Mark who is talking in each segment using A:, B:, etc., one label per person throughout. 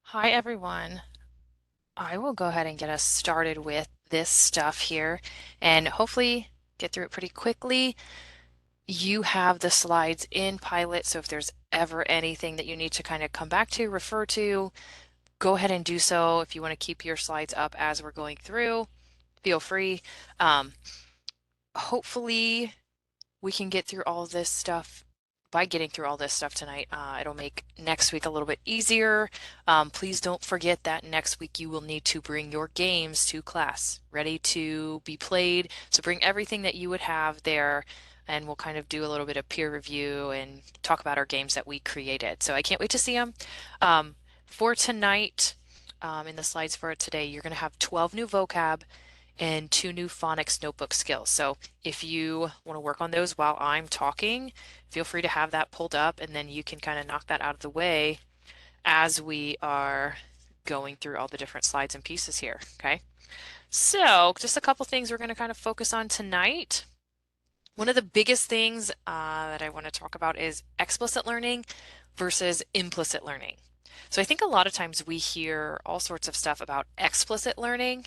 A: Hi everyone. I will go ahead and get us started with this stuff here and hopefully get through it pretty quickly. You have the slides in Pilot, so if there's ever anything that you need to kind of come back to, refer to, go ahead and do so. If you want to keep your slides up as we're going through, feel free. Um, Hopefully we can get through all this stuff by getting through all this stuff tonight. It'll make next week a little bit easier. Please don't forget that next week you will need to bring your games to class, ready to be played. So bring everything that you would have there, and we'll kind of do a little bit of peer review and talk about our games that we created. So I can't wait to see them. For tonight, in the slides for it today, you're going to have 12 new vocab and 2 new phonics notebook skills. So if you want to work on those while I'm talking, feel free to have that pulled up and then you can kind of knock that out of the way as we are going through all the different slides and pieces here. Okay. So just a couple things we're going to kind of focus on tonight. One of the biggest things that I want to talk about is explicit learning versus implicit learning. So I think a lot of times we hear all sorts of stuff about explicit learning,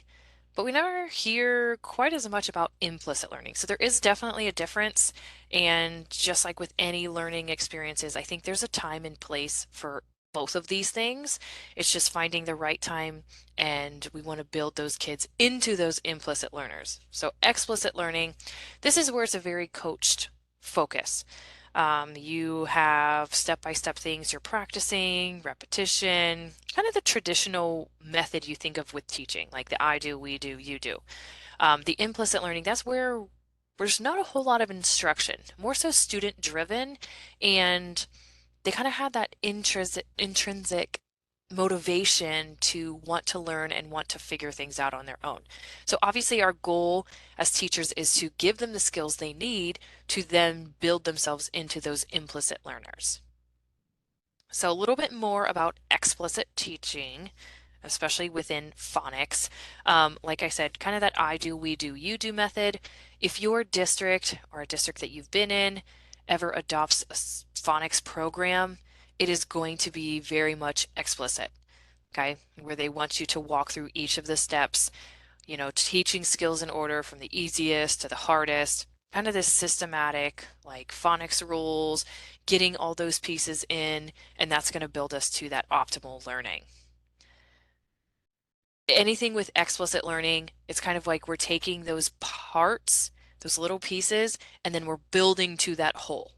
A: but we never hear quite as much about implicit learning. So there is definitely a difference. And just like with any learning experiences, I think there's a time and place for both of these things. It's just finding the right time, and we want to build those kids into those implicit learners. So explicit learning, this is where it's a very coached focus. You have step-by-step things you're practicing, repetition, kind of the traditional method you think of with teaching, like the I do, we do, you do. The implicit learning, that's where there's not a whole lot of instruction, more so student driven, and they kind of had that intrinsic motivation to want to learn and want to figure things out on their own. So obviously our goal as teachers is to give them the skills they need to then build themselves into those implicit learners. So a little bit more about explicit teaching, especially within phonics. Like I said, kind of that I do, we do, you do method. If your district or a district that you've been in ever adopts a phonics program, it is going to be very much explicit, okay? Where they want you to walk through each of the steps, teaching skills in order from the easiest to the hardest, kind of this systematic, like phonics rules, getting all those pieces in, and that's going to build us to that optimal learning. Anything with explicit learning, it's kind of like we're taking those parts, those little pieces, and then we're building to that whole.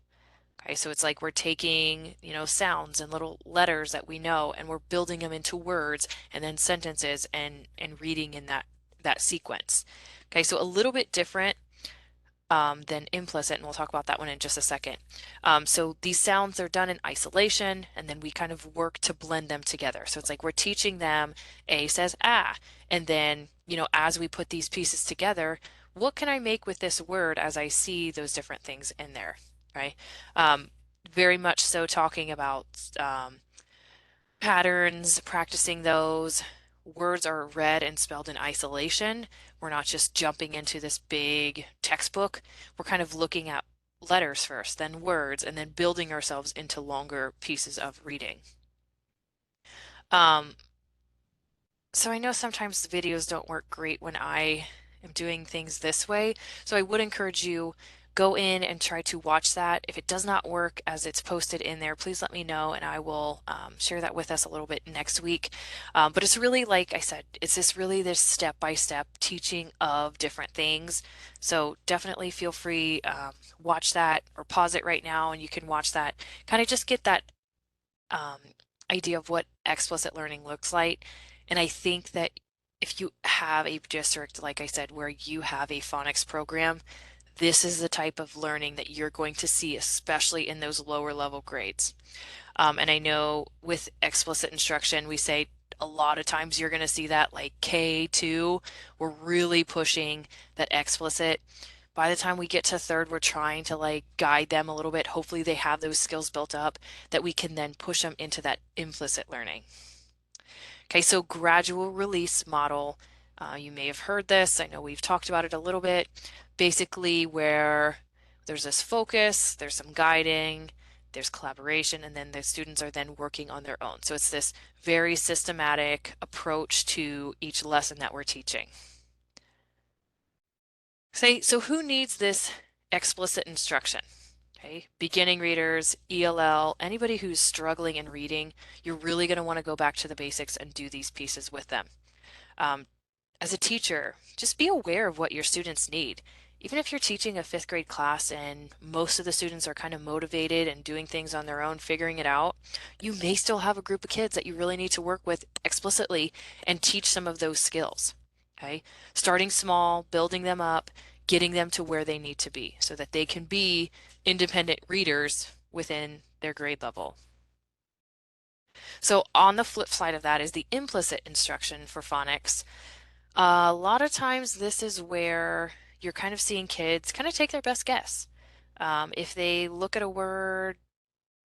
A: Okay, so it's like we're taking, sounds and little letters that we know, and we're building them into words and then sentences and reading in that sequence. Okay, so a little bit different than implicit, and we'll talk about that one in just a second. So these sounds are done in isolation, and then we kind of work to blend them together. So it's like we're teaching them A says ah, and then, as we put these pieces together, what can I make with this word as I see those different things in there, right? Um, Very much so talking about patterns, practicing those. Words are read and spelled in isolation. We're not just jumping into this big textbook. We're kind of looking at letters first, then words, and then building ourselves into longer pieces of reading. Um, so I know sometimes the videos don't work great when I am doing things this way. So I would encourage you go in and try to watch that. If it does not work as it's posted in there, please let me know and I will share that with us a little bit next week. But it's really, like I said, it's this really this step-by-step teaching of different things. So definitely feel free, watch that or pause it right now and you can watch that. Kind of just get that um, idea of what explicit learning looks like. And I think that if you have a district, like I said, where you have a phonics program, this is the type of learning that you're going to see, especially in those lower level grades. And I know with explicit instruction, we say a lot of times you're going to see that like K2, we're really pushing that explicit. By the time we get to third, we're trying to like guide them a little bit. Hopefully they have those skills built up that we can then push them into that implicit learning. Okay, so gradual release model. You may have heard this. I know we've talked about it a little bit. Basically, where there's this focus, there's some guiding, there's collaboration, and then the students are then working on their own. So it's this very systematic approach to each lesson that we're teaching. So who needs this explicit instruction? Okay, beginning readers, ELL, anybody who's struggling in reading, you're really going to want to go back to the basics and do these pieces with them. Um, as a teacher, just be aware of what your students need. Even if you're teaching a fifth grade class and most of the students are kind of motivated and doing things on their own, figuring it out, you may still have a group of kids that you really need to work with explicitly and teach some of those skills. Okay, starting small, building them up, getting them to where they need to be so that they can be independent readers within their grade level. So on the flip side of that is the implicit instruction for phonics. A lot of times this is where you're kind of seeing kids kind of take their best guess. If they look at a word,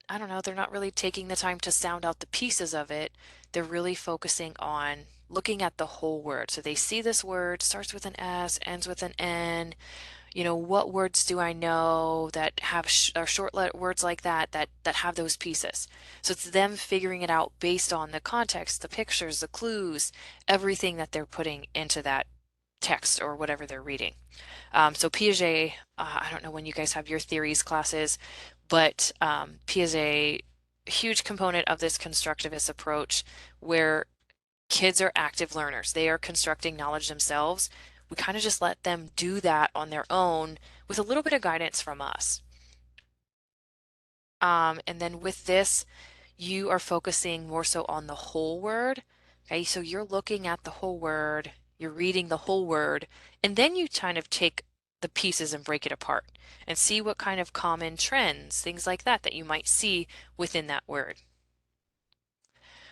A: I don't know, they're not really taking the time to sound out the pieces of it. They're really focusing on looking at the whole word. So they see this word, starts with an S, ends with an N. You know, what words do I know that have or short words like that have those pieces? So it's them figuring it out based on the context, the pictures, the clues, everything that they're putting into that text or whatever they're reading. So Piaget, I don't know when you guys have your theories classes, but Piaget, huge component of this constructivist approach where kids are active learners. They are constructing knowledge themselves. We kind of just let them do that on their own with a little bit of guidance from us. And then with this, you are focusing more so on the whole word. Okay, so you're looking at the whole word, you're reading the whole word, and then you kind of take the pieces and break it apart and see what kind of common trends, things like that, that you might see within that word.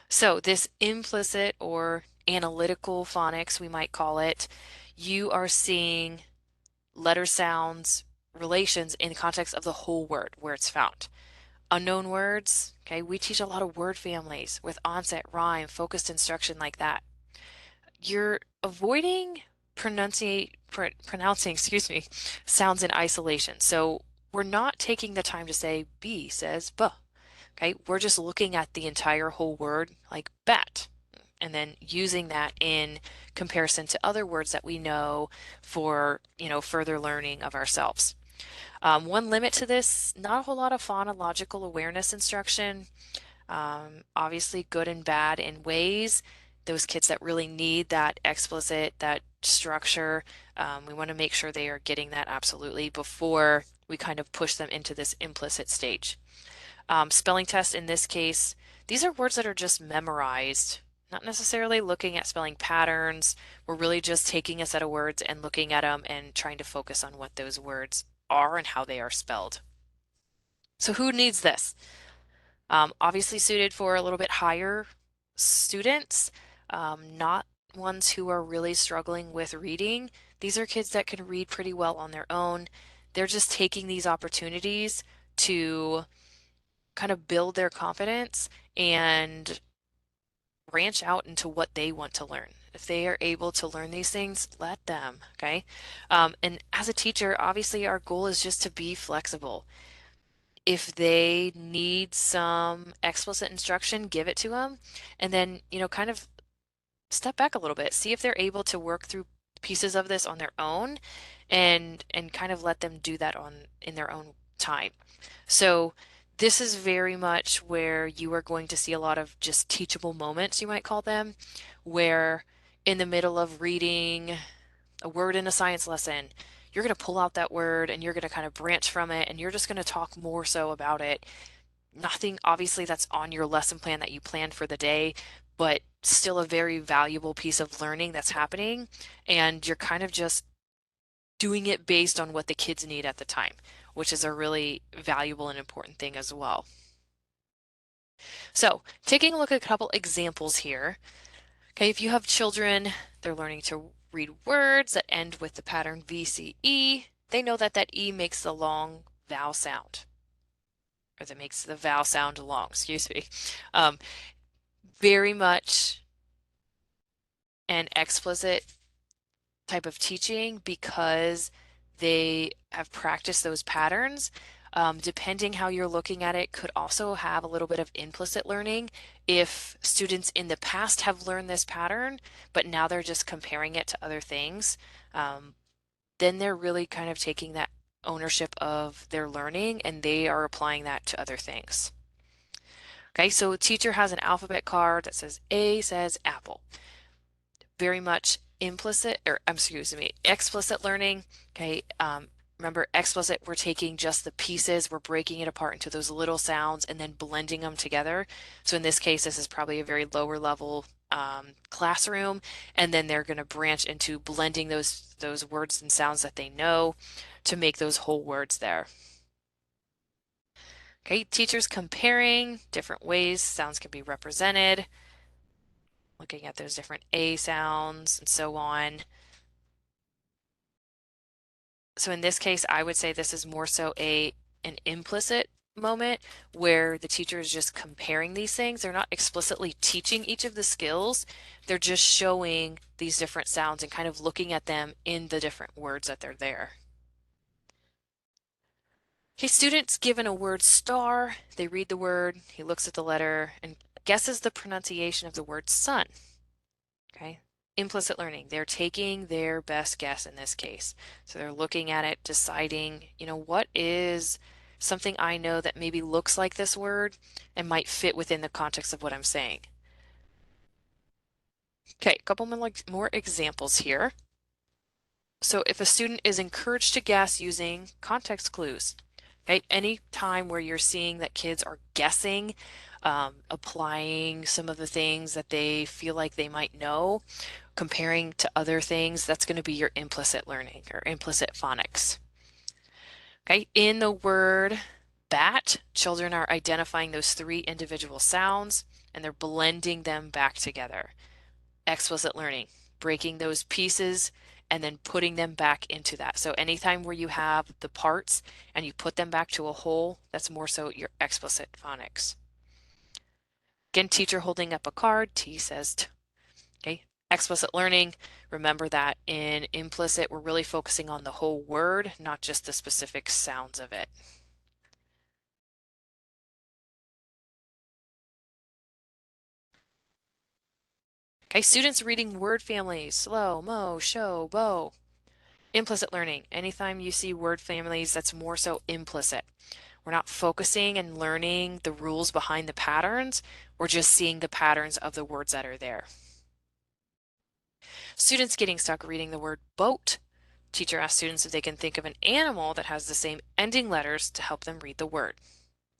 A: So this implicit or analytical phonics, we might call it, you are seeing letter sounds, relations in the context of the whole word where it's found. Unknown words, okay, we teach a lot of word families with onset, rhyme, focused instruction like that. You're avoiding pronouncing, excuse me, sounds in isolation. So we're not taking the time to say B says buh. Okay, we're just looking at the entire whole word like bat and then using that in comparison to other words that we know for, further learning of ourselves. One limit to this, not a whole lot of phonological awareness instruction. Obviously good and bad in ways. Those kids that really need that explicit, that structure, we want to make sure they are getting that absolutely before we kind of push them into this implicit stage. Spelling test in this case, these are words that are just memorized, not necessarily looking at spelling patterns. We're really just taking a set of words and looking at them and trying to focus on what those words are and how they are spelled. So who needs this? Obviously suited for a little bit higher students, not ones who are really struggling with reading. These are kids that can read pretty well on their own. They're just taking these opportunities to kind of build their confidence and branch out into what they want to learn. If they are able to learn these things, let them, okay? And as a teacher, obviously our goal is just to be flexible. If they need some explicit instruction, give it to them, and then, kind of step back a little bit, see if they're able to work through pieces of this on their own and kind of let them do that in their own time. So this is very much where you are going to see a lot of just teachable moments, you might call them, where in the middle of reading a word in a science lesson, you're going to pull out that word and you're going to kind of branch from it and you're just going to talk more so about it. Nothing obviously that's on your lesson plan that you planned for the day, but still a very valuable piece of learning that's happening. And you're kind of just doing it based on what the kids need at the time, which is a really valuable and important thing as well. So taking a look at a couple examples here. Okay, if you have children, they're learning to read words that end with the pattern VCE. They know that that E makes the long vowel sound, or that makes the vowel sound long, excuse me. Um, Very much an explicit type of teaching because they have practiced those patterns. Depending how you're looking at it, could also have a little bit of implicit learning if students in the past have learned this pattern, but now they're just comparing it to other things. Then they're really kind of taking that ownership of their learning and they are applying that to other things. Okay, so a teacher has an alphabet card that says A says apple. Very much implicit, or excuse me, explicit learning. Okay, remember explicit, we're taking just the pieces, we're breaking it apart into those little sounds and then blending them together. So in this case, this is probably a very lower level classroom, and then they're going to branch into blending those words and sounds that they know to make those whole words there. Okay, teachers comparing different ways sounds can be represented, looking at those different A sounds and so on. So in this case, I would say this is more so an implicit moment where the teacher is just comparing these things. They're not explicitly teaching each of the skills. They're just showing these different sounds and kind of looking at them in the different words that they're there. Okay, students given a word star, they read the word, he looks at the letter and guesses the pronunciation of the word sun. Okay, implicit learning. They're taking their best guess in this case. So they're looking at it, deciding, what is something I know that maybe looks like this word and might fit within the context of what I'm saying. Okay, a couple more examples here. So if a student is encouraged to guess using context clues, okay, any time where you're seeing that kids are guessing, applying some of the things that they feel like they might know, comparing to other things, that's going to be your implicit learning or implicit phonics. Okay, in the word bat, children are identifying those three individual sounds and they're blending them back together. Explicit learning, breaking those pieces and then putting them back into that. So anytime where you have the parts and you put them back to a whole, that's more so your explicit phonics. Again, teacher holding up a card, T says T. Okay, explicit learning, remember that in implicit, we're really focusing on the whole word, not just the specific sounds of it. Okay, students reading word families, slow, mo, show, bow. Implicit learning, anytime you see word families, that's more so implicit. We're not focusing and learning the rules behind the patterns, we're just seeing the patterns of the words that are there. Students getting stuck reading the word boat. Teacher asks students if they can think of an animal that has the same ending letters to help them read the word.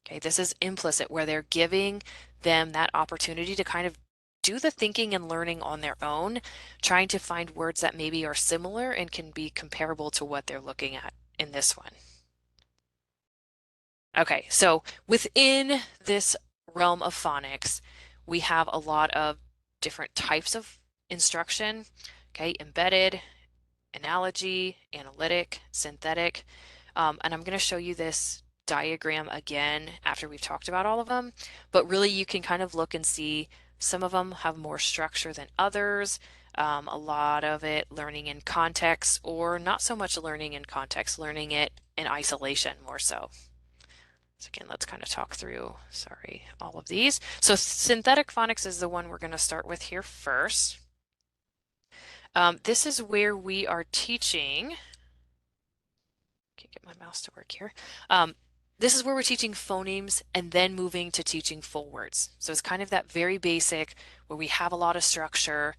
A: Okay, this is implicit where they're giving them that opportunity to kind of do the thinking and learning on their own, trying to find words that maybe are similar and can be comparable to what they're looking at in this one. Okay, so within this realm of phonics, we have a lot of different types of instruction. Okay, embedded, analogy, analytic, synthetic. And I'm going to show you this diagram again after we've talked about all of them, but really you can kind of look and see some of them have more structure than others. A lot of it learning in context or not so much learning in context, learning it in isolation more so. So again, let's kind of talk through, all of these. So synthetic phonics is the one we're going to start with here first. This is where we are teaching, can't get my mouse to work here. This is where we're teaching phonemes and then moving to teaching full words. So it's kind of that very basic where we have a lot of structure.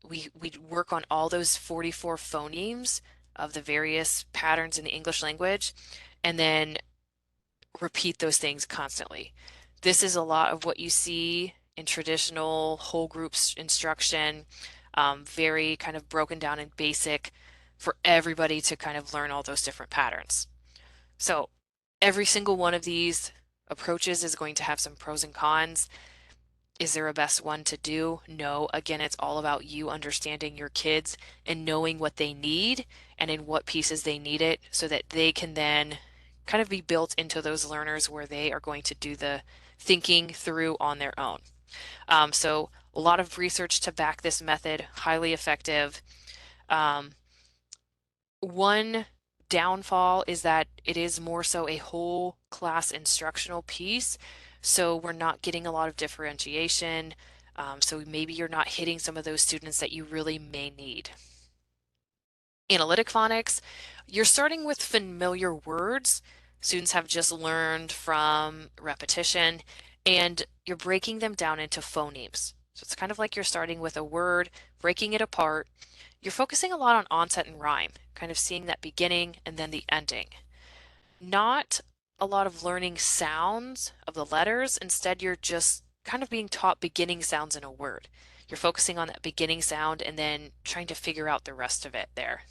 A: We work on all those 44 phonemes of the various patterns in the English language and then repeat those things constantly. This is a lot of what you see in traditional whole groups instruction, very kind of broken down and basic for everybody to kind of learn all those different patterns. So every single one of these approaches is going to have some pros and cons. Is there a best one to do? No. Again, it's all about you understanding your kids and knowing what they need and in what pieces they need it so that they can then kind of be built into those learners where they are going to do the thinking through on their own. So a lot of research to back this method, highly effective. One downfall is that it is more so a whole class instructional piece. So we're not getting a lot of differentiation. So maybe you're not hitting some of those students that you really may need. Analytic phonics, you're starting with familiar words. Students have just learned from repetition, and you're breaking them down into phonemes. So it's kind of like you're starting with a word, breaking it apart. You're focusing a lot on onset and rhyme, kind of seeing that beginning and then the ending. Not a lot of learning sounds of the letters. Instead, you're just kind of being taught beginning sounds in a word. You're focusing on that beginning sound and then trying to figure out the rest of it there.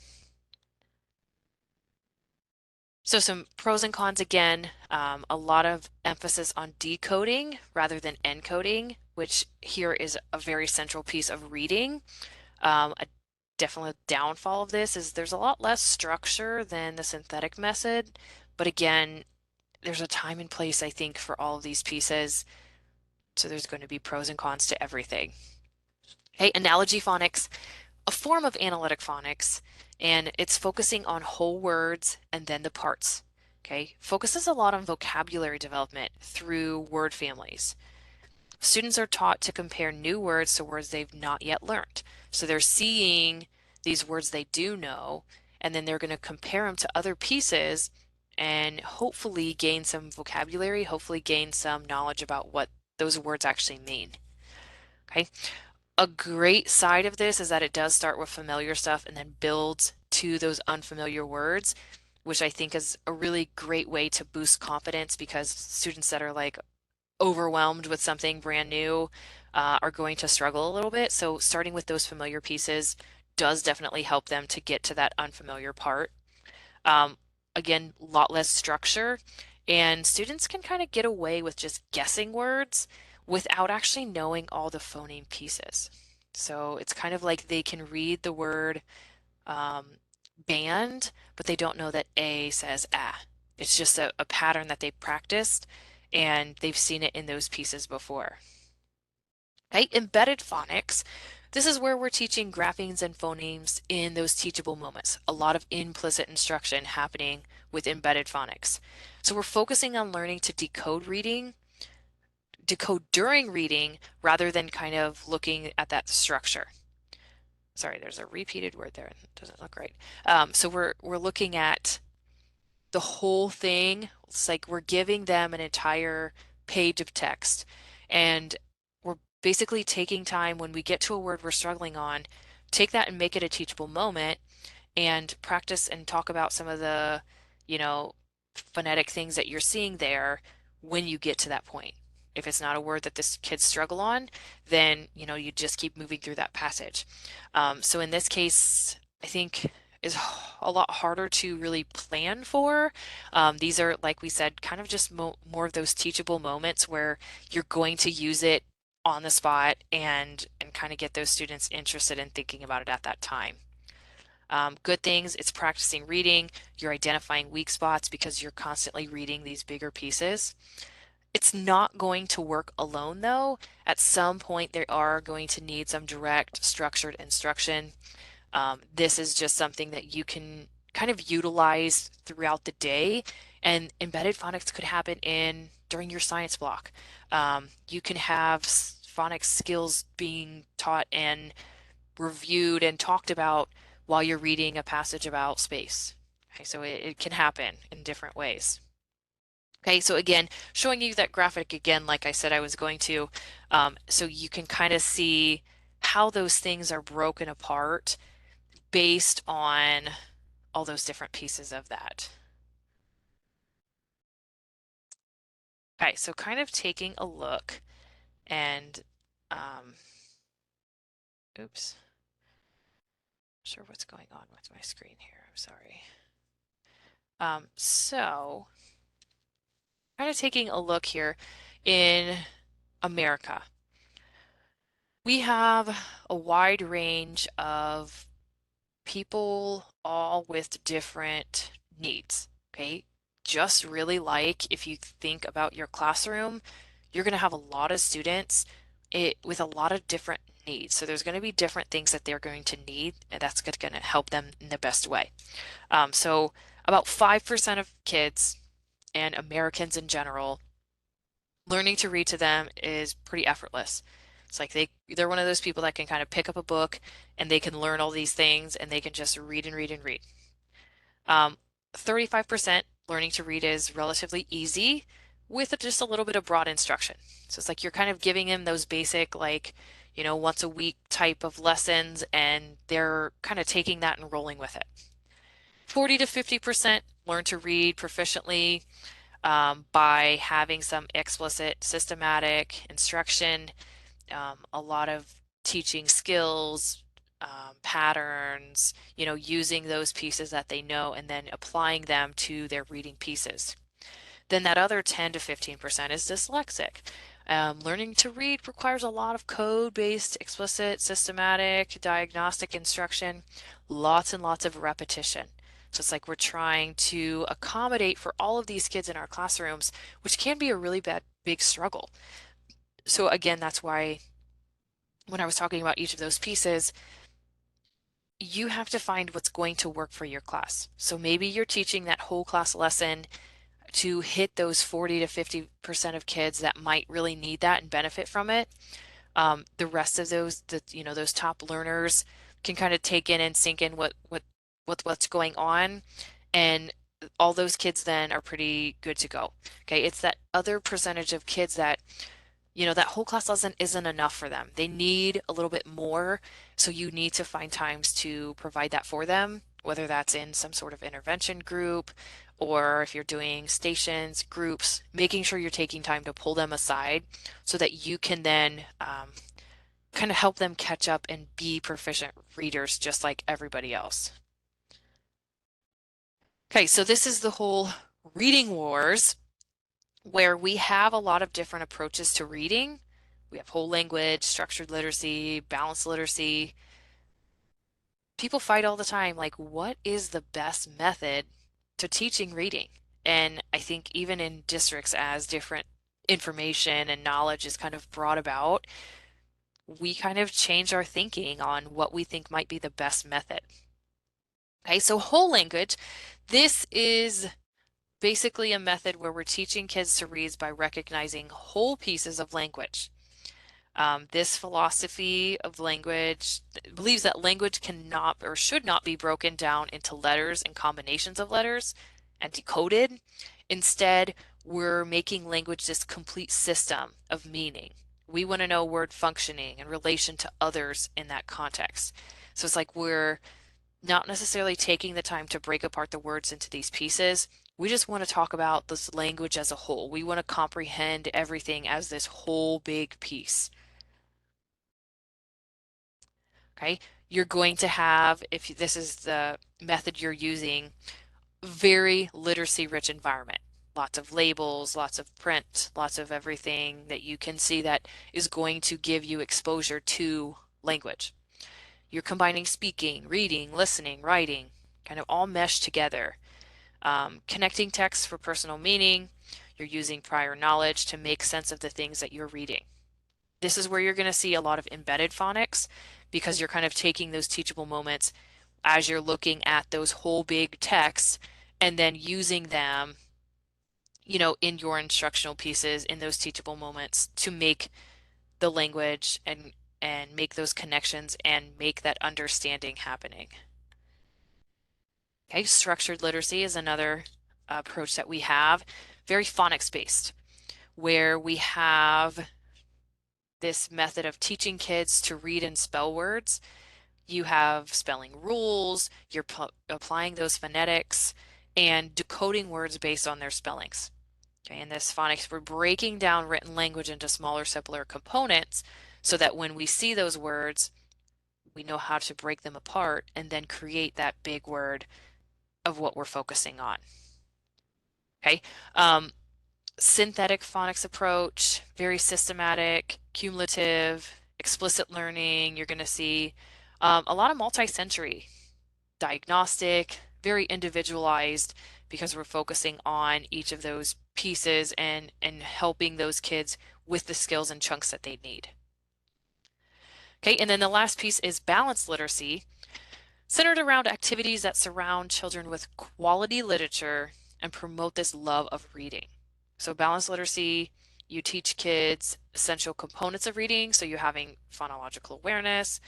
A: So some pros and cons again, a lot of emphasis on decoding rather than encoding, which here is a very central piece of reading. A definite downfall of this is there's a lot less structure than the synthetic method, but again, there's a time and place, I think, for all of these pieces. So there's going to be pros and cons to everything. Okay, analogy phonics, a form of analytic phonics, and it's focusing on whole words and then the parts. Okay, focuses a lot on vocabulary development through word families. Students are taught to compare new words to words they've not yet learned. So they're seeing these words they do know, and then they're going to compare them to other pieces and hopefully gain some vocabulary, hopefully gain some knowledge about what those words actually mean. Okay. A great side of this is that it does start with familiar stuff and then builds to those unfamiliar words, which I think is a really great way to boost confidence because students that are like overwhelmed with something brand new are going to struggle a little bit. So starting with those familiar pieces does definitely help them to get to that unfamiliar part. Um, Again, a lot less structure, and students can kind of get away with just guessing words without actually knowing all the phoneme pieces. So it's kind of like they can read the word um, band, but they don't know that A says ah. It's just a pattern that they've practiced and they've seen it in those pieces before. Okay, embedded phonics. This is where we're teaching graphemes and phonemes in those teachable moments. A lot of implicit instruction happening with embedded phonics. So we're focusing on learning to decode during reading, rather than kind of looking at that structure. Sorry, there's a repeated word there. It doesn't look right. So we're looking at the whole thing. It's like we're giving them an entire page of text, and we're basically taking time when we get to a word we're struggling on, take that and make it a teachable moment and practice and talk about some of the, you know, phonetic things that you're seeing there when you get to that point. If it's not a word that this kids struggle on, then, you just keep moving through that passage. So in this case, I think is a lot harder to really plan for. These are, like we said, kind of just more of those teachable moments where you're going to use it on the spot and kind of get those students interested in thinking about it at that time. Good things, it's practicing reading, you're identifying weak spots because you're constantly reading these bigger pieces. It's not going to work alone though. At some point, they are going to need some direct structured instruction. This is just something that you can kind of utilize throughout the day, and embedded phonics could happen in during your science block. You can have phonics skills being taught and reviewed and talked about while you're reading a passage about space. Okay, so it can happen in different ways. Okay, so again, showing you that graphic again, like I said I was going to, so you can kind of see how those things are broken apart based on all those different pieces of that. Okay, so kind of taking a look and, um, oops, not sure what's going on with my screen here. I'm sorry. So kind of taking a look here in America. We have a wide range of people all with different needs, okay? Just really like if you think about your classroom, you're going to have a lot of students with a lot of different needs. So there's going to be different things that they're going to need, and that's going to help them in the best way. So About 5% of kids and Americans in general, learning to read to them is pretty effortless. It's like they're one of those people that can kind of pick up a book and they can learn all these things and they can just read and read and read. Um, 35% learning to read is relatively easy with just a little bit of broad instruction. So it's like you're kind of giving them those basic, like, once a week type of lessons, and they're kind of taking that and rolling with it. 40 to 50% learn to read proficiently by having some explicit systematic instruction, a lot of teaching skills, patterns, using those pieces that they know and then applying them to their reading pieces. Then that other 10 to 15% is dyslexic. Learning to read requires a lot of code-based, explicit, systematic, diagnostic instruction, lots and lots of repetition. So it's like we're trying to accommodate for all of these kids in our classrooms, which can be a really big struggle. So again, that's why when I was talking about each of those pieces, you have to find what's going to work for your class. So maybe you're teaching that whole class lesson to hit those 40 to 50% of kids that might really need that and benefit from it. The rest of those top learners can kind of take in and sink in what's going on, and all those kids then are pretty good to go. Okay, it's that other percentage of kids that that whole class lesson isn't enough for them. They need a little bit more, so you need to find times to provide that for them, whether that's in some sort of intervention group or if you're doing stations, groups, making sure you're taking time to pull them aside so that you can then kind of help them catch up and be proficient readers just like everybody else. Okay, so this is the whole reading wars where we have a lot of different approaches to reading. We have whole language, structured literacy, balanced literacy. People fight all the time, like, what is the best method to teaching reading? And I think even in districts, as different information and knowledge is kind of brought about, we kind of change our thinking on what we think might be the best method. Okay, so whole language, this is basically a method where we're teaching kids to read by recognizing whole pieces of language. This philosophy of language believes that language cannot or should not be broken down into letters and combinations of letters and decoded. Instead, we're making language this complete system of meaning. We want to know word functioning in relation to others in that context. So it's like we're not necessarily taking the time to break apart the words into these pieces. We just want to talk about this language as a whole. We want to comprehend everything as this whole big piece. Okay, you're going to have, if this is the method you're using, very literacy rich environment. Lots of labels, lots of print, lots of everything that you can see that is going to give you exposure to language. You're combining speaking, reading, listening, writing, kind of all meshed together. Connecting text for personal meaning. You're using prior knowledge to make sense of the things that you're reading. This is where you're going to see a lot of embedded phonics because you're kind of taking those teachable moments as you're looking at those whole big texts and then using them, in your instructional pieces in those teachable moments to make the language and make those connections and make that understanding happening. Okay, structured literacy is another approach that we have, very phonics based, where we have this method of teaching kids to read and spell words. You have spelling rules, you're applying those phonetics and decoding words based on their spellings. Okay, in this phonics, we're breaking down written language into smaller, simpler components so that when we see those words, we know how to break them apart and then create that big word of what we're focusing on. Okay, synthetic phonics approach, very systematic, cumulative, explicit learning. You're going to see a lot of multi-sensory, diagnostic, very individualized because we're focusing on each of those pieces and helping those kids with the skills and chunks that they need. Okay, and then the last piece is balanced literacy, centered around activities that surround children with quality literature and promote this love of reading. So balanced literacy, you teach kids essential components of reading, so you're having phonological awareness,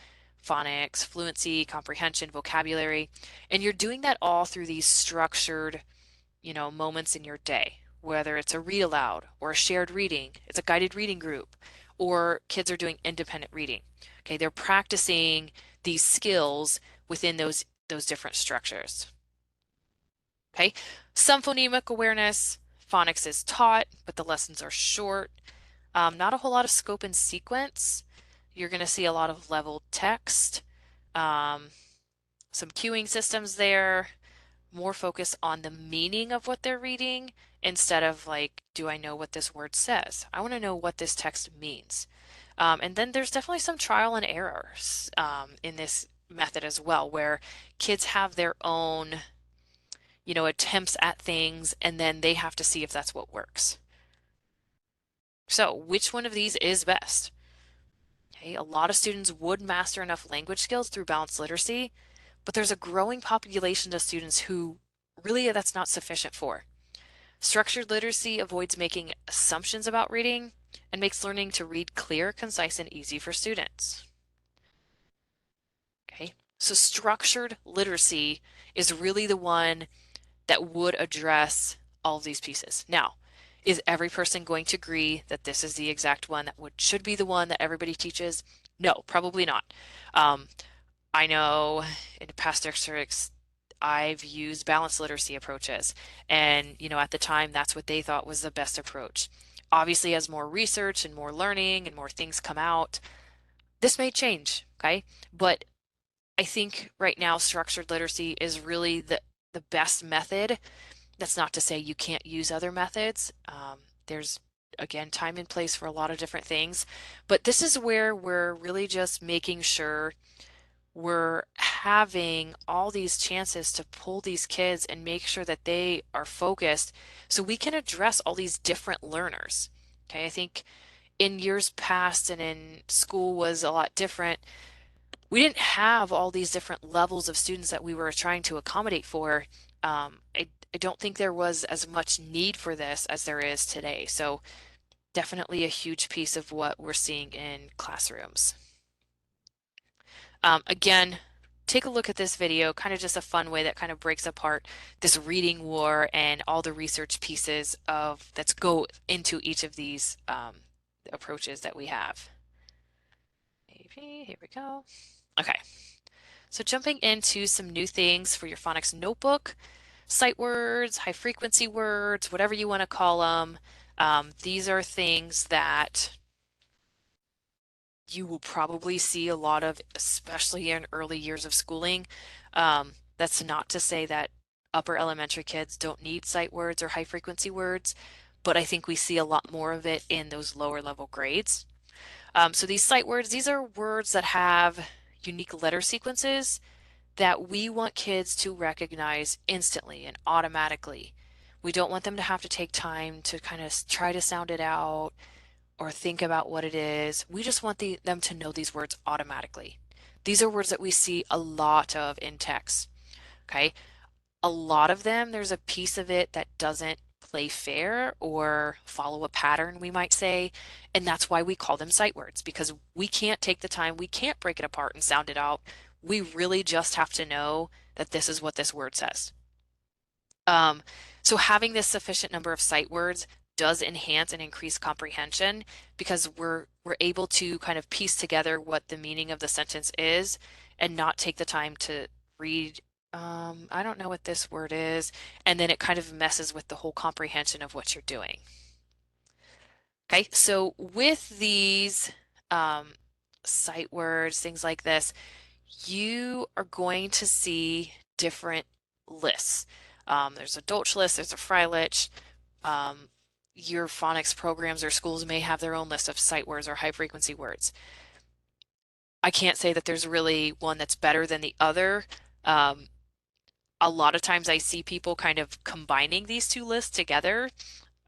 A: phonics, fluency, comprehension, vocabulary, and you're doing that all through these structured, moments in your day, whether it's a read aloud or a shared reading, it's a guided reading group, or kids are doing independent reading. Okay, they're practicing these skills within those different structures. Okay, some phonemic awareness, phonics is taught, but the lessons are short. Not a whole lot of scope and sequence. You're going to see a lot of leveled text, um, some cueing systems there, more focus on the meaning of what they're reading instead of like, do I know what this word says? I want to know what this text means. And then there's definitely some trial and errors in this method as well, where kids have their own, attempts at things, and then they have to see if that's what works. So, which one of these is best? Okay, a lot of students would master enough language skills through balanced literacy, but there's a growing population of students who really that's not sufficient for. Structured literacy avoids making assumptions about reading and makes learning to read clear, concise, and easy for students. Okay, so structured literacy is really the one that would address all of these pieces. Now, is every person going to agree that this is the exact one that should be the one that everybody teaches? No, probably not. Um, I know in past districts, I've used balanced literacy approaches, and at the time, that's what they thought was the best approach. Obviously, as more research and more learning and more things come out, this may change, okay? But I think right now, structured literacy is really the best method. That's not to say you can't use other methods. There's again time and place for a lot of different things, but this is where we're really just making sure we're having all these chances to pull these kids and make sure that they are focused so we can address all these different learners. Okay, I think in years past and in school was a lot different. We didn't have all these different levels of students that we were trying to accommodate for. I don't think there was as much need for this as there is today. So definitely a huge piece of what we're seeing in classrooms. Again, take a look at this video, kind of just a fun way that kind of breaks apart this reading war and all the research pieces of that go into each of these approaches that we have. Maybe, here we go. Okay, so jumping into some new things for your phonics notebook, sight words, high frequency words, whatever you want to call them. These are things that you will probably see a lot of, especially in early years of schooling. That's not to say that upper elementary kids don't need sight words or high frequency words, but I think we see a lot more of it in those lower level grades. So these sight words, these are words that have unique letter sequences that we want kids to recognize instantly and automatically. We don't want them to have to take time to kind of try to sound it out or think about what it is. We just want them to know these words automatically. These are words that we see a lot of in text. Okay. A lot of them, there's a piece of it that doesn't play fair or follow a pattern, we might say. And that's why we call them sight words, because we can't take the time, we can't break it apart and sound it out. We really just have to know that this is what this word says. So having this sufficient number of sight words does enhance and increase comprehension because we're able to kind of piece together what the meaning of the sentence is and not take the time to read I don't know what this word is, and then it kind of messes with the whole comprehension of what you're doing. Okay, so with these sight words, things like this, you are going to see different lists. There's a Dolch list, there's a Freilich. Your phonics programs or schools may have their own list of sight words or high frequency words. I can't say that there's really one that's better than the other. A lot of times I see people kind of combining these two lists together,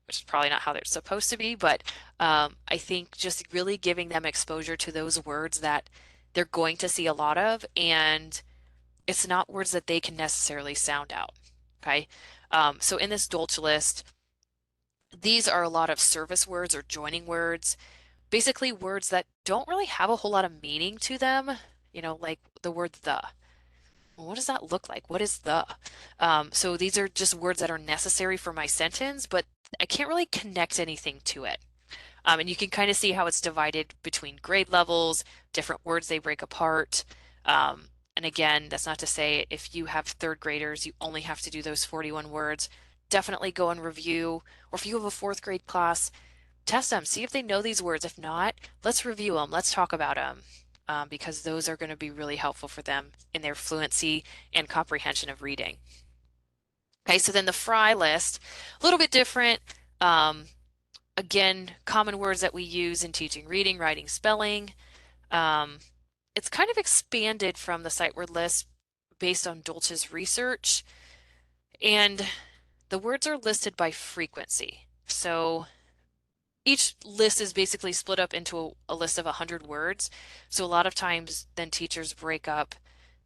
A: which is probably not how they're supposed to be, but I think just really giving them exposure to those words that they're going to see a lot of and it's not words that they can necessarily sound out. Okay. So in this Dolce list, these are a lot of service words or joining words, basically words that don't really have a whole lot of meaning to them, like the word the. Well, what does that look like? What is the? So these are just words that are necessary for my sentence, but I can't really connect anything to it. And you can kind of see how it's divided between grade levels, different words they break apart. Um, and again, that's not to say if you have third graders, you only have to do those 41 words. Definitely go and review. Or if you have a fourth grade class, test them, see if they know these words. If not, let's review them. Let's talk about them because those are going to be really helpful for them in their fluency and comprehension of reading. Okay, so then the Fry list, a little bit different. Um, Again, common words that we use in teaching reading, writing, spelling. Um, it's kind of expanded from the sight word list based on Dolce's research, and the words are listed by frequency. So each list is basically split up into a list of 100 words. So a lot of times then teachers break up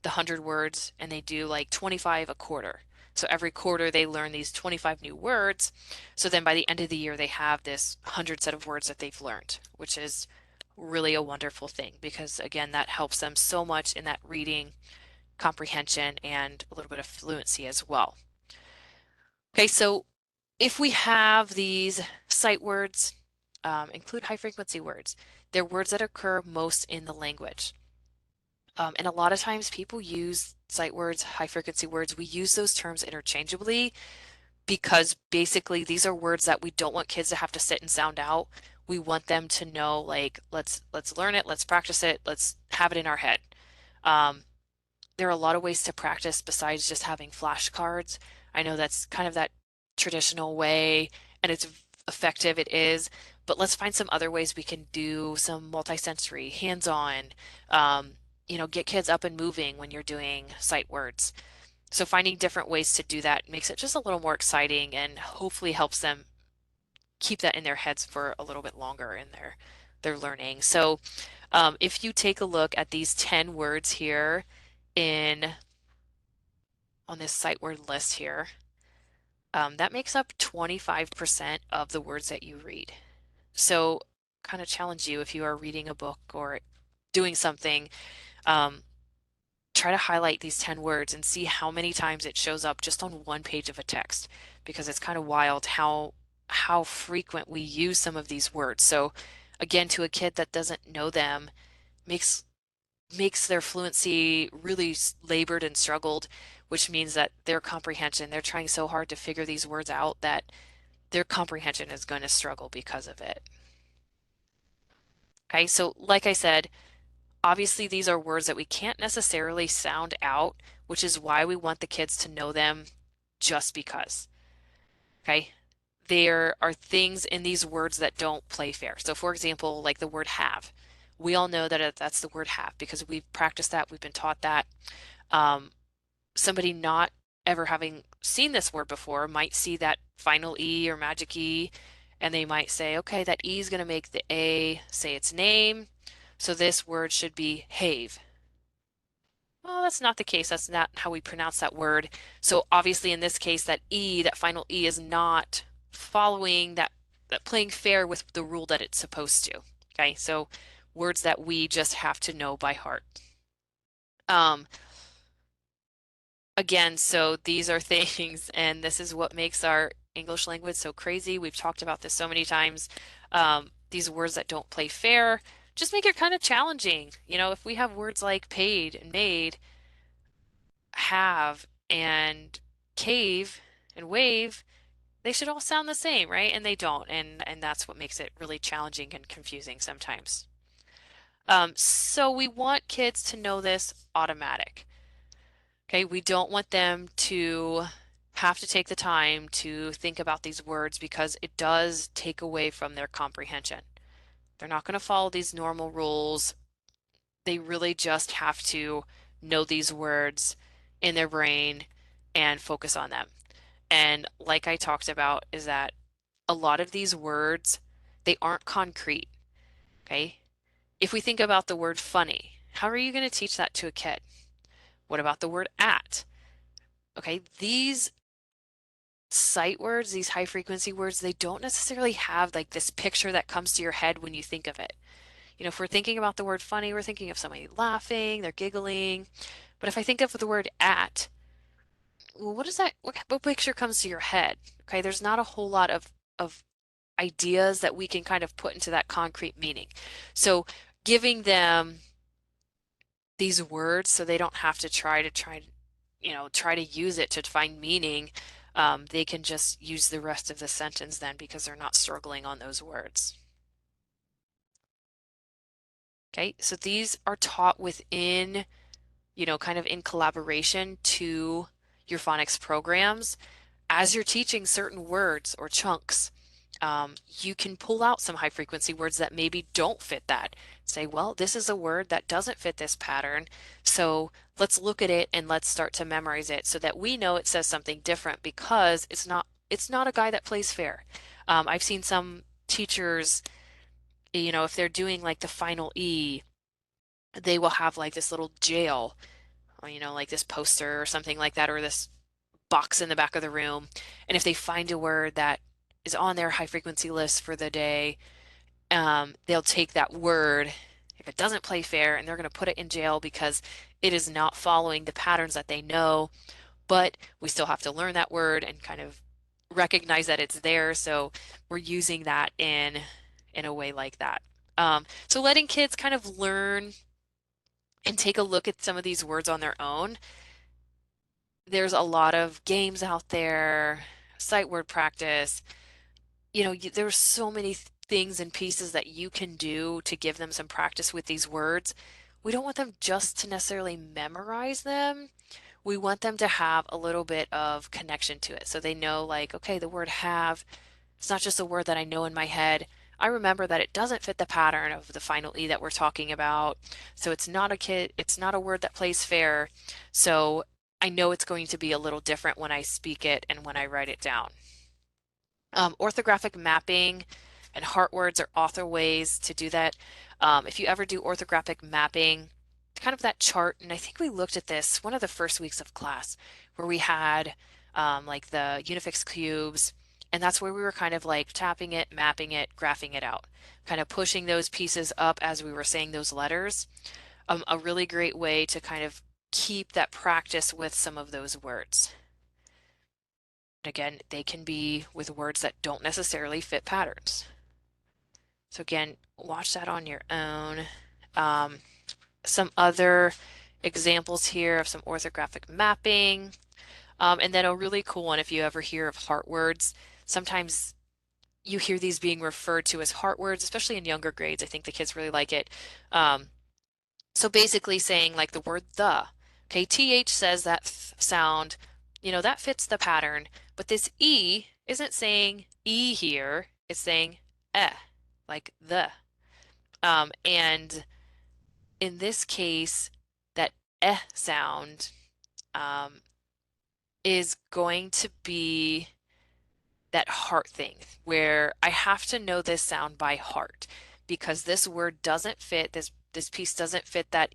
A: the 100 words and they do like 25 a quarter. So every quarter they learn these 25 new words. So then by the end of the year they have this 100 set of words that they've learned, which is really a wonderful thing because again that helps them so much in that reading comprehension and a little bit of fluency as well. Okay, so if we have these sight words, include high frequency words. They're words that occur most in the language. And a lot of times people use sight words, high frequency words. We use those terms interchangeably because basically these are words that we don't want kids to have to sit and sound out. We want them to know, like, let's learn it, let's practice it, let's have it in our head. Um, there are a lot of ways to practice besides just having flashcards. I know that's kind of that traditional way and it's effective, it is, but let's find some other ways we can do some multisensory, hands-on, um, get kids up and moving when you're doing sight words. So finding different ways to do that makes it just a little more exciting and hopefully helps them keep that in their heads for a little bit longer in their learning. So if you take a look at these 10 words here in on this sight word list here, that makes up 25% of the words that you read. So kind of challenge you if you are reading a book or doing something, um, try to highlight these 10 words and see how many times it shows up just on one page of a text because it's kind of wild how frequent we use some of these words. So again, to a kid that doesn't know them, makes makes their fluency really labored and struggled, which means that their comprehension, they're trying so hard to figure these words out that their comprehension is going to struggle because of it. Okay, so like I said, obviously these are words that we can't necessarily sound out, which is why we want the kids to know them just because. Okay, there are things in these words that don't play fair. So for example, like the word have. We all know that that's the word have because we've practiced that, we've been taught that. Um, Somebody not ever having seen this word before might see that final E or magic E, and they might say, okay, that E is going to make the A say its name. So this word should be have. Well, that's not the case. That's not how we pronounce that word. So obviously in this case, that E, that final E is not following that playing fair with the rule that it's supposed to. Okay, so words that we just have to know by heart. Um, Again, so these are things, and this is what makes our English language so crazy. We've talked about this so many times. These words that don't play fair just make it kind of challenging. If we have words like paid and made, have and cave and wave, they should all sound the same, right? And they don't, and that's what makes it really challenging and confusing sometimes. So we want kids to know this automatic. Okay, we don't want them to have to take the time to think about these words because it does take away from their comprehension. They're not going to follow these normal rules. They really just have to know these words in their brain and focus on them. And like I talked about, is that a lot of these words, they aren't concrete. Okay. If we think about the word funny, how are you going to teach that to a kid? What about the word at? Okay, these sight words, these high frequency words, they don't necessarily have like this picture that comes to your head when you think of it. You know, if we're thinking about the word funny, we're thinking of somebody laughing, they're giggling. But if I think of the word at, well, what is that? What picture comes to your head? Okay, there's not a whole lot of ideas that we can kind of put into that concrete meaning. So giving them these words so they don't have to try to use it to find meaning. They can just use the rest of the sentence then because they're not struggling on those words. Okay, so these are taught within, kind of in collaboration to your phonics programs. As you're teaching certain words or chunks, you can pull out some high frequency words that maybe don't fit that. Say, well, this is a word that doesn't fit this pattern, so let's look at it and let's start to memorize it so that we know it says something different because it's not a guy that plays fair. I've seen some teachers, if they're doing like the final E, they will have like this little jail, or, like this poster or something like that, or this box in the back of the room. And if they find a word that is on their high frequency list for the day, they'll take that word if it doesn't play fair and they're going to put it in jail because it is not following the patterns that they know. But we still have to learn that word and kind of recognize that it's there. So we're using that in a way like that. So letting kids kind of learn and take a look at some of these words on their own. There's a lot of games out there, sight word practice. There's so many things and pieces that you can do to give them some practice with these words. We don't want them just to necessarily memorize them. We want them to have a little bit of connection to it. So they know, like, okay, the word have, it's not just a word that I know in my head. I remember that it doesn't fit the pattern of the final E that we're talking about. So it's not a word that plays fair. So I know it's going to be a little different when I speak it and when I write it down. Orthographic mapping and heart words are author ways to do that. If you ever do orthographic mapping, kind of that chart, and I think we looked at this one of the first weeks of class where we had like the Unifix cubes, and that's where we were kind of like tapping it, mapping it, graphing it out, kind of pushing those pieces up as we were saying those letters. A really great way to kind of keep that practice with some of those words. Again, they can be with words that don't necessarily fit patterns. So again, watch that on your own. Um, some other examples here of some orthographic mapping. And then a really cool one, if you ever hear of heart words, sometimes you hear these being referred to as heart words, especially in younger grades. I think the kids really like it. Um, so basically saying like the word the. Okay, TH says that sound, that fits the pattern, but this E isn't saying E here, it's saying eh, like the. And in this case, that eh sound um, is going to be that heart thing where I have to know this sound by heart because this word doesn't fit, this piece doesn't fit that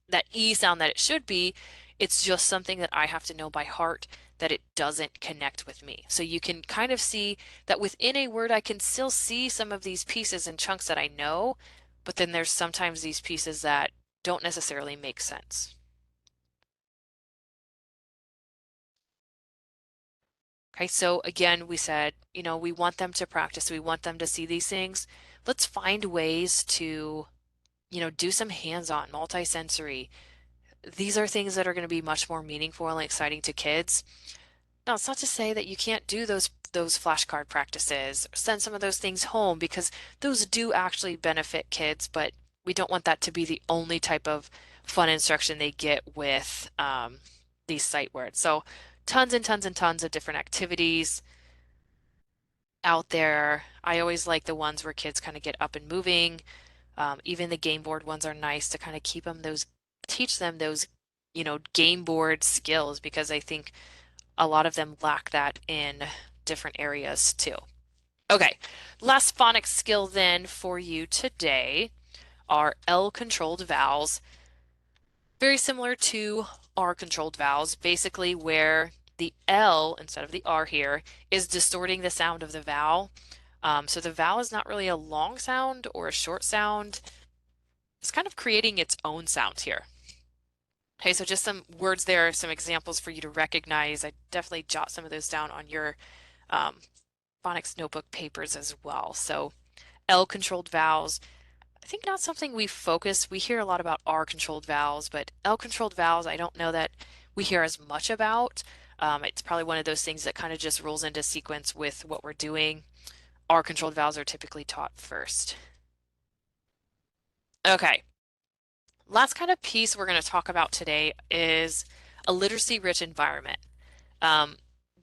A: that E sound that it should be. It's just something that I have to know by heart that it doesn't connect with me. So you can kind of see that within a word I can still see some of these pieces and chunks that I know, but then there's sometimes these pieces that don't necessarily make sense. Okay, so again, we said, we want them to practice, we want them to see these things. Let's find ways to, do some hands-on, multi-sensory. These are things that are going to be much more meaningful and exciting to kids. Now, it's not to say that you can't do those flashcard practices, or send some of those things home because those do actually benefit kids, but we don't want that to be the only type of fun instruction they get with these sight words. So tons and tons and tons of different activities out there. I always like the ones where kids kind of get up and moving. Even the game board ones are nice to kind of teach them those, game board skills because I think a lot of them lack that in different areas too. Okay, last phonics skill then for you today are L-controlled vowels. Very similar to R controlled vowels, basically where the L instead of the R here is distorting the sound of the vowel. So the vowel is not really a long sound or a short sound. It's kind of creating its own sound here. Okay, so just some words there, some examples for you to recognize. I definitely jot some of those down on your um, phonics notebook papers as well. So L controlled vowels, I think not something we focus. We hear a lot about R controlled vowels, but L controlled vowels, I don't know that we hear as much about. It's probably one of those things that kind of just rolls into sequence with what we're doing. R controlled vowels are typically taught first. Okay, last kind of piece we're going to talk about today is a literacy rich environment. Um,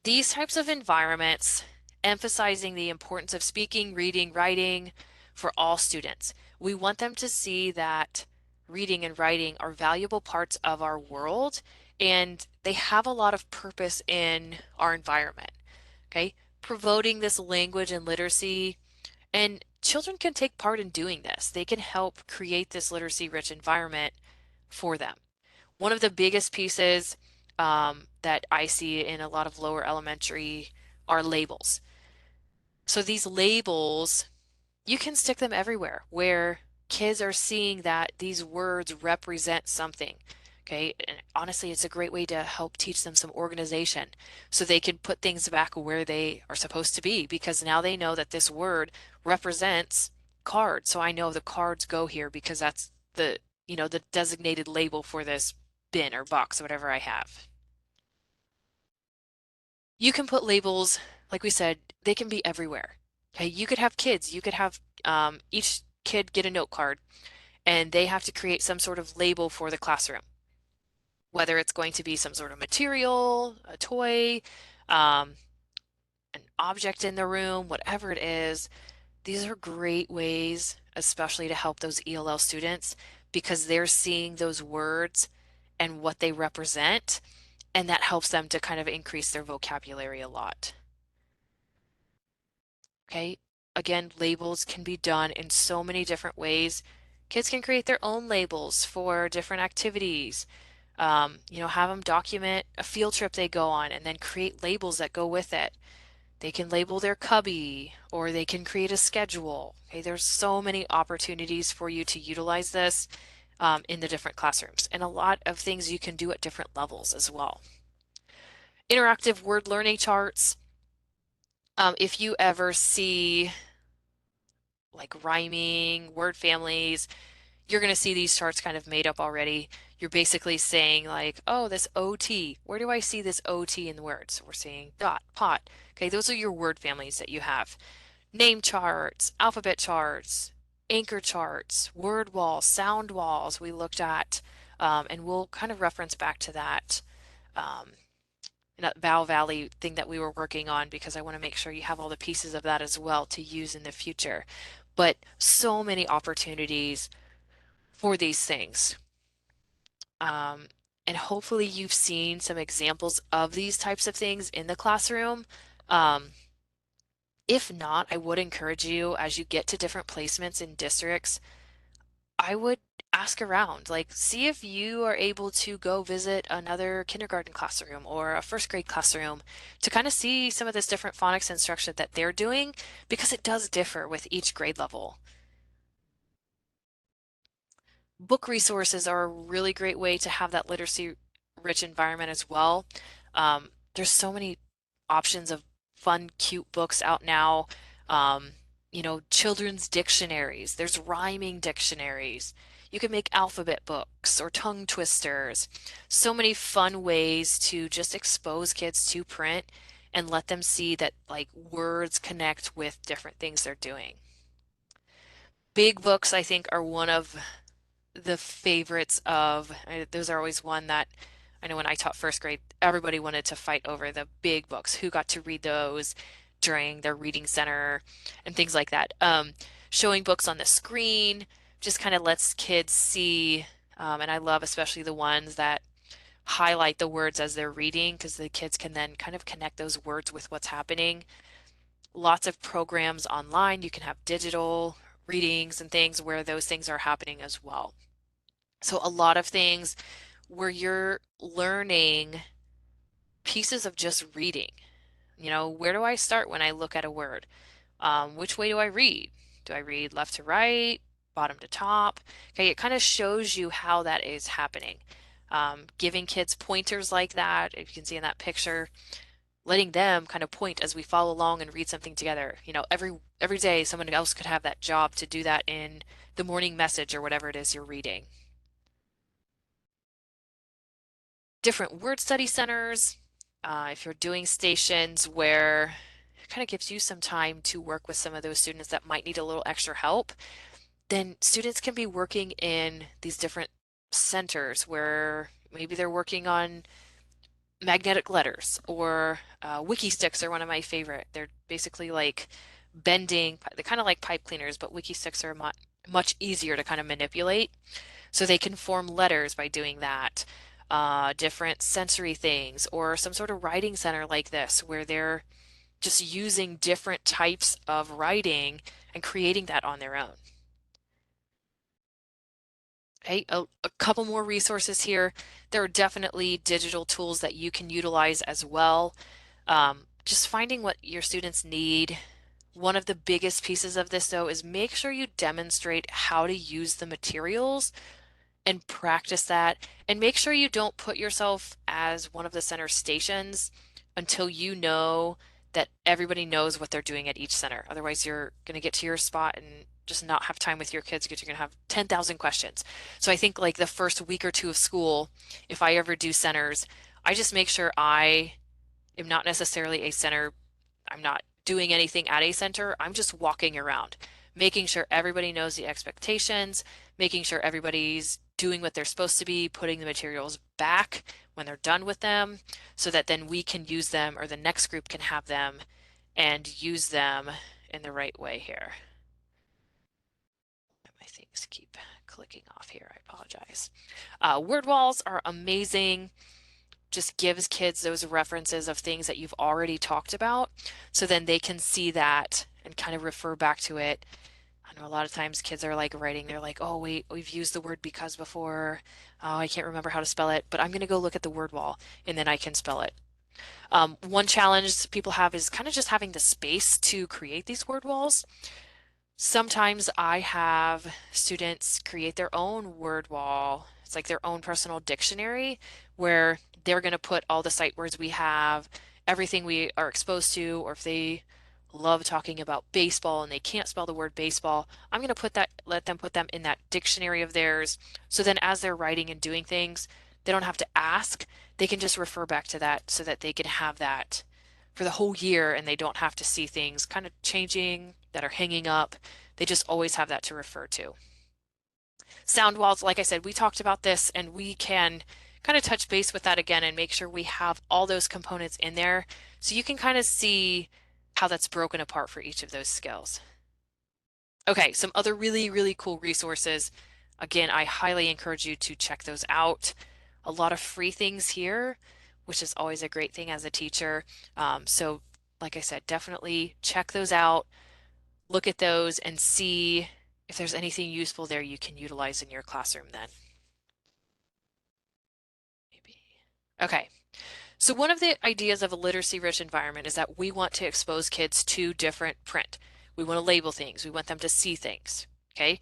A: these types of environments emphasizing the importance of speaking, reading, writing for all students. We want them to see that reading and writing are valuable parts of our world and they have a lot of purpose in our environment. Okay, promoting this language and literacy, and children can take part in doing this. They can help create this literacy rich environment for them. One of the biggest pieces that I see in a lot of lower elementary are labels. So these labels, you can stick them everywhere where kids are seeing that these words represent something. Okay, and honestly, it's a great way to help teach them some organization so they can put things back where they are supposed to be because now they know that this word represents card. So I know the cards go here because that's the, the designated label for this bin or box or whatever I have. You can put labels, like we said, they can be everywhere. Okay, you could have kids, you could have each kid get a note card and they have to create some sort of label for the classroom, whether it's going to be some sort of material, a toy, um, an object in the room, whatever it is. These are great ways, especially to help those ELL students because they're seeing those words and what they represent, and that helps them to kind of increase their vocabulary a lot. Okay, again, labels can be done in so many different ways. Kids can create their own labels for different activities. Have them document a field trip they go on and then create labels that go with it. They can label their cubby or they can create a schedule. Okay, there's so many opportunities for you to utilize this in the different classrooms and a lot of things you can do at different levels as well. Interactive word learning charts. If you ever see like rhyming, word families, you're going to see these charts kind of made up already. You're basically saying like, oh, this OT, where do I see this OT in the words? We're seeing dot, pot. Okay, those are your word families that you have. Name charts, alphabet charts, anchor charts, word walls, sound walls we looked at, and we'll kind of reference back to that um, in that Val Valley thing that we were working on because I want to make sure you have all the pieces of that as well to use in the future. But so many opportunities for these things. Um, and hopefully you've seen some examples of these types of things in the classroom. Um, if not, I would encourage you as you get to different placements in districts, I would ask around, like see if you are able to go visit another kindergarten classroom or a first grade classroom to kind of see some of this different phonics instruction that they're doing because it does differ with each grade level. Book resources are a really great way to have that literacy rich environment as well. There's so many options of fun, cute books out now. Um, children's dictionaries, there's rhyming dictionaries. You can make alphabet books or tongue twisters. So many fun ways to just expose kids to print and let them see that like words connect with different things they're doing. Big books, I think, are one of the favorites of those are always one that I know when I taught first grade, everybody wanted to fight over the big books, who got to read those during their reading center and things like that. Showing books on the screen just kind of lets kids see, and I love especially the ones that highlight the words as they're reading because the kids can then kind of connect those words with what's happening. Lots of programs online, you can have digital readings and things where those things are happening as well. So a lot of things where you're learning pieces of just reading. Where do I start when I look at a word? Which way do I read? Do I read left to right, bottom to top? Okay, it kind of shows you how that is happening. Giving kids pointers like that, if you can see in that picture, letting them kind of point as we follow along and read something together. Every day someone else could have that job to do that in the morning message or whatever it is you're reading. Different word study centers, if you're doing stations where it kind of gives you some time to work with some of those students that might need a little extra help, then students can be working in these different centers where maybe they're working on magnetic letters or wiki sticks are one of my favorite. They're basically like they're kind of like pipe cleaners, but wiki sticks are much easier to kind of manipulate. So they can form letters by doing that. Different sensory things, or some sort of writing center like this, where they're just using different types of writing and creating that on their own. Okay, a couple more resources here. There are definitely digital tools that you can utilize as well. Just finding what your students need. One of the biggest pieces of this, though, is make sure you demonstrate how to use the materials and practice that. And make sure you don't put yourself as one of the center stations until you know that everybody knows what they're doing at each center. Otherwise, you're going to get to your spot and just not have time with your kids because you're going to have 10,000 questions. So I think like the first week or two of school, if I ever do centers, I just make sure I am not necessarily a center. I'm not doing anything at a center. I'm just walking around, making sure everybody knows the expectations, making sure everybody's doing what they're supposed to be, putting the materials back when they're done with them, so that then we can use them or the next group can have them and use them in the right way here. My things keep clicking off here. I apologize. Word walls are amazing. Just gives kids those references of things that you've already talked about, so then they can see that and kind of refer back to it. I know a lot of times kids are like writing, they're like, oh, wait, we've used the word because before. Oh, I can't remember how to spell it, but I'm going to go look at the word wall and then I can spell it. One challenge people have is kind of just having the space to create these word walls. Sometimes I have students create their own word wall. It's like their own personal dictionary where they're going to put all the sight words we have, everything we are exposed to, or if they love talking about baseball and they can't spell the word baseball, I'm going to let them put them in that dictionary of theirs. So then as they're writing and doing things, they don't have to ask. They can just refer back to that so that they can have that for the whole year and they don't have to see things kind of changing that are hanging up. They just always have that to refer to. Sound walls, like I said, we talked about this and we can kind of touch base with that again and make sure we have all those components in there so you can kind of see how that's broken apart for each of those skills. Okay, some other really, really cool resources. Again, I highly encourage you to check those out. A lot of free things here, which is always a great thing as a teacher. So, like I said, definitely check those out, look at those, and see if there's anything useful there you can utilize in your classroom then. Maybe. Okay, so one of the ideas of a literacy-rich environment is that we want to expose kids to different print. We want to label things. We want them to see things. Okay,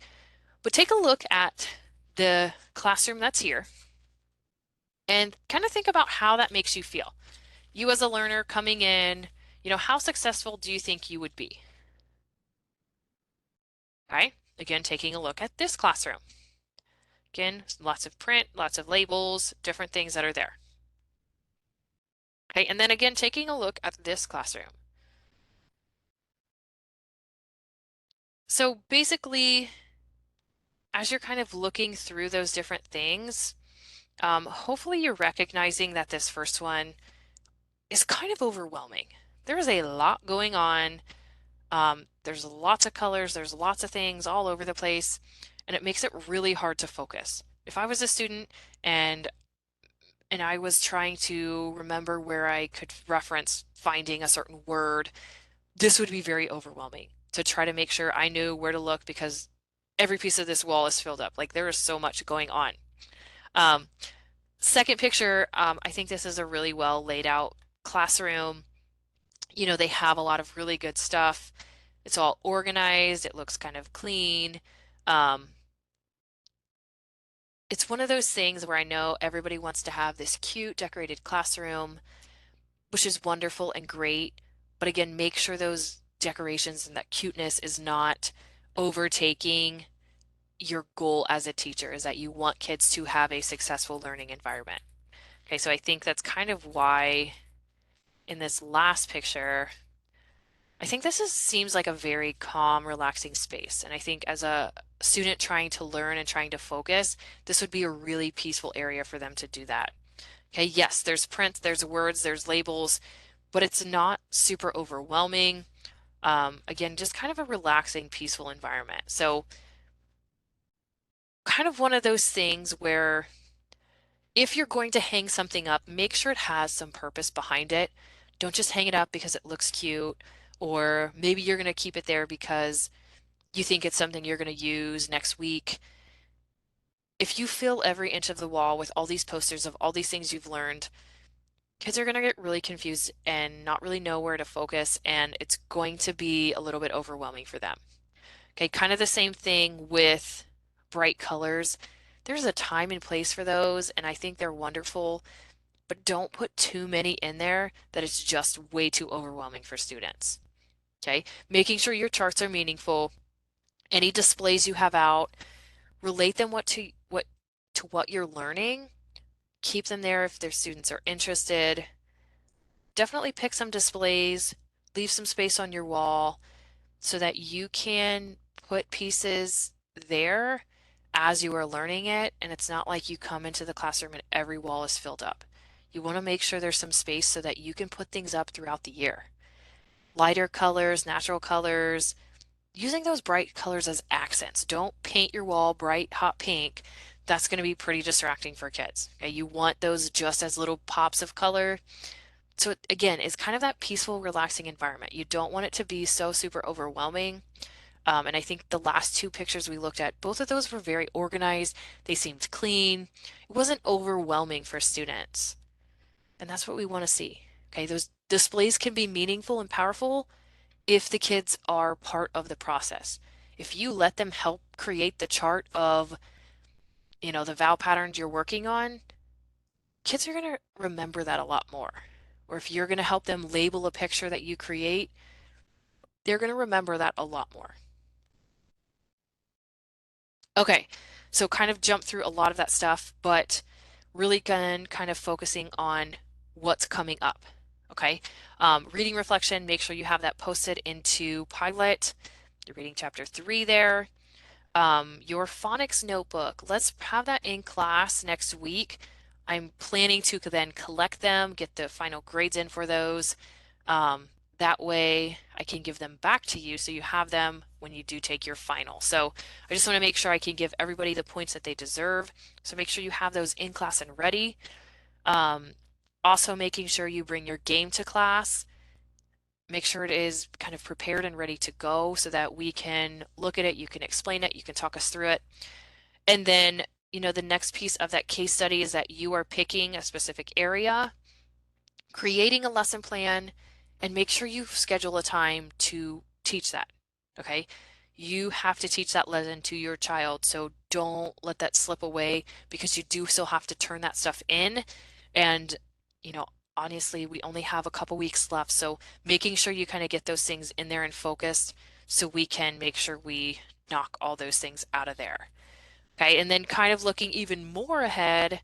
A: but take a look at the classroom that's here and kind of think about how that makes you feel. You as a learner coming in, how successful do you think you would be? Okay, again, taking a look at this classroom. Again, lots of print, lots of labels, different things that are there. Okay, and then again, taking a look at this classroom. So basically, as you're kind of looking through those different things, hopefully you're recognizing that this first one is kind of overwhelming. There is a lot going on. There's lots of colors, there's lots of things all over the place, and it makes it really hard to focus. If I was a student and I was trying to remember where I could reference finding a certain word, this would be very overwhelming to try to make sure I knew where to look because every piece of this wall is filled up. Like there is so much going on. Um, Second picture, I think this is a really well laid out classroom. They have a lot of really good stuff. It's all organized. It looks kind of clean. Um, it's one of those things where I know everybody wants to have this cute decorated classroom, which is wonderful and great. But again, make sure those decorations and that cuteness is not overtaking your goal as a teacher, is that you want kids to have a successful learning environment. Okay, so I think that's kind of why in this last picture, I think seems like a very calm, relaxing space. And I think as a student trying to learn and trying to focus, this would be a really peaceful area for them to do that. Okay, yes, there's print, there's words, there's labels, but it's not super overwhelming. Again, just kind of a relaxing, peaceful environment. So kind of one of those things where if you're going to hang something up, make sure it has some purpose behind it. Don't just hang it up because it looks cute, or maybe you're going to keep it there because you think it's something you're going to use next week. If you fill every inch of the wall with all these posters of all these things you've learned, kids are going to get really confused and not really know where to focus, and it's going to be a little bit overwhelming for them. Okay, kind of the same thing with bright colors. There's a time and place for those, and I think they're wonderful, but don't put too many in there that it's just way too overwhelming for students. Okay, making sure your charts are meaningful. Any displays you have out, relate them what you're learning. Keep them there if their students are interested. Definitely pick some displays, leave some space on your wall so that you can put pieces there as you are learning it, and it's not like you come into the classroom and every wall is filled up. You want to make sure there's some space so that you can put things up throughout the year. Lighter colors, natural colors, using those bright colors as accents. Don't paint your wall bright, hot pink. That's going to be pretty distracting for kids. Okay, you want those just as little pops of color. So again, it's kind of that peaceful, relaxing environment. You don't want it to be so super overwhelming. And I think the last two pictures we looked at, both of those were very organized. They seemed clean. It wasn't overwhelming for students. And that's what we want to see. Okay, those displays can be meaningful and powerful if the kids are part of the process. If you let them help create the chart of, the vowel patterns you're working on, kids are going to remember that a lot more. Or if you're going to help them label a picture that you create, they're going to remember that a lot more. Okay, so kind of jump through a lot of that stuff, but really again, kind of focusing on what's coming up. Okay, reading reflection, make sure you have that posted into Pilot. You're reading chapter 3 there. Your phonics notebook, let's have that in class next week. I'm planning to then collect them, get the final grades in for those. Um, that way I can give them back to you so you have them when you do take your final. So I just want to make sure I can give everybody the points that they deserve. So make sure you have those in class and ready. Um, Also making sure you bring your game to class. Make sure it is kind of prepared and ready to go so that we can look at it, you can explain it, you can talk us through it. And then, the next piece of that case study is that you are picking a specific area, creating a lesson plan, and make sure you schedule a time to teach that. Okay? You have to teach that lesson to your child, so don't let that slip away because you do still have to turn that stuff in. And, you know, honestly, we only have a couple weeks left, so making sure you kind of get those things in there and focused so we can make sure we knock all those things out of there. Okay, and then kind of looking even more ahead,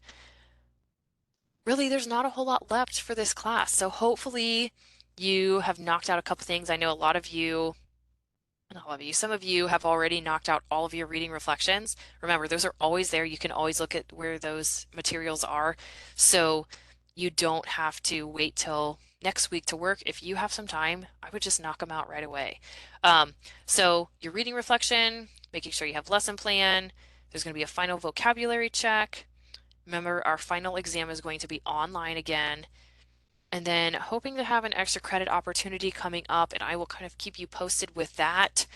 A: really, there's not a whole lot left for this class. So hopefully you have knocked out a couple things. I know a lot of you, not all of you, some of you have already knocked out all of your reading reflections. Remember, those are always there. You can always look at where those materials are. So you don't have to wait till next week to work. If you have some time, I would just knock them out right away. So your reading reflection, making sure you have lesson plan. There's going to be a final vocabulary check. Remember, our final exam is going to be online again. And then hoping to have an extra credit opportunity coming up, and I will kind of keep you posted with that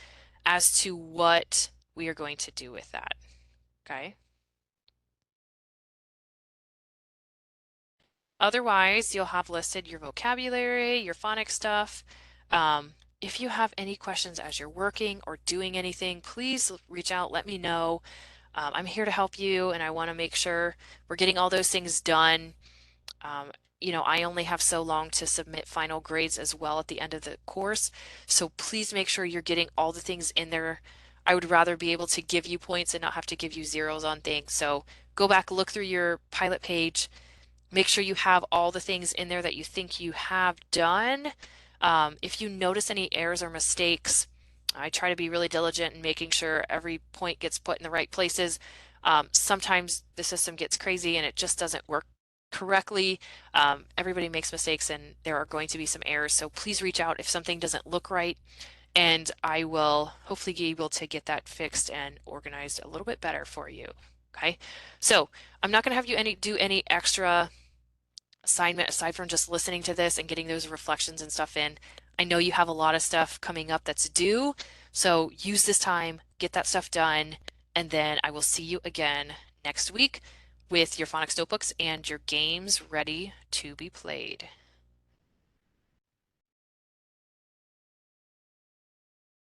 A: as to what we are going to do with that. Okay. Otherwise, you'll have listed your vocabulary, your phonics stuff. If you have any questions as you're working or doing anything, please reach out, let me know. I'm here to help you, and I want to make sure we're getting all those things done. Um, I only have so long to submit final grades as well at the end of the course. So please make sure you're getting all the things in there. I would rather be able to give you points and not have to give you zeros on things. So go back, look through your pilot page, make sure you have all the things in there that you think you have done. If you notice any errors or mistakes, I try to be really diligent in making sure every point gets put in the right places. Sometimes the system gets crazy and it just doesn't work correctly. Everybody makes mistakes and there are going to be some errors. So please reach out if something doesn't look right, and I will hopefully be able to get that fixed and organized a little bit better for you. Okay, so I'm not going to have you do any extra assignment aside from just listening to this and getting those reflections and stuff in. I know you have a lot of stuff coming up that's due, so use this time, get that stuff done, and then I will see you again next week with your phonics notebooks and your games ready to be played.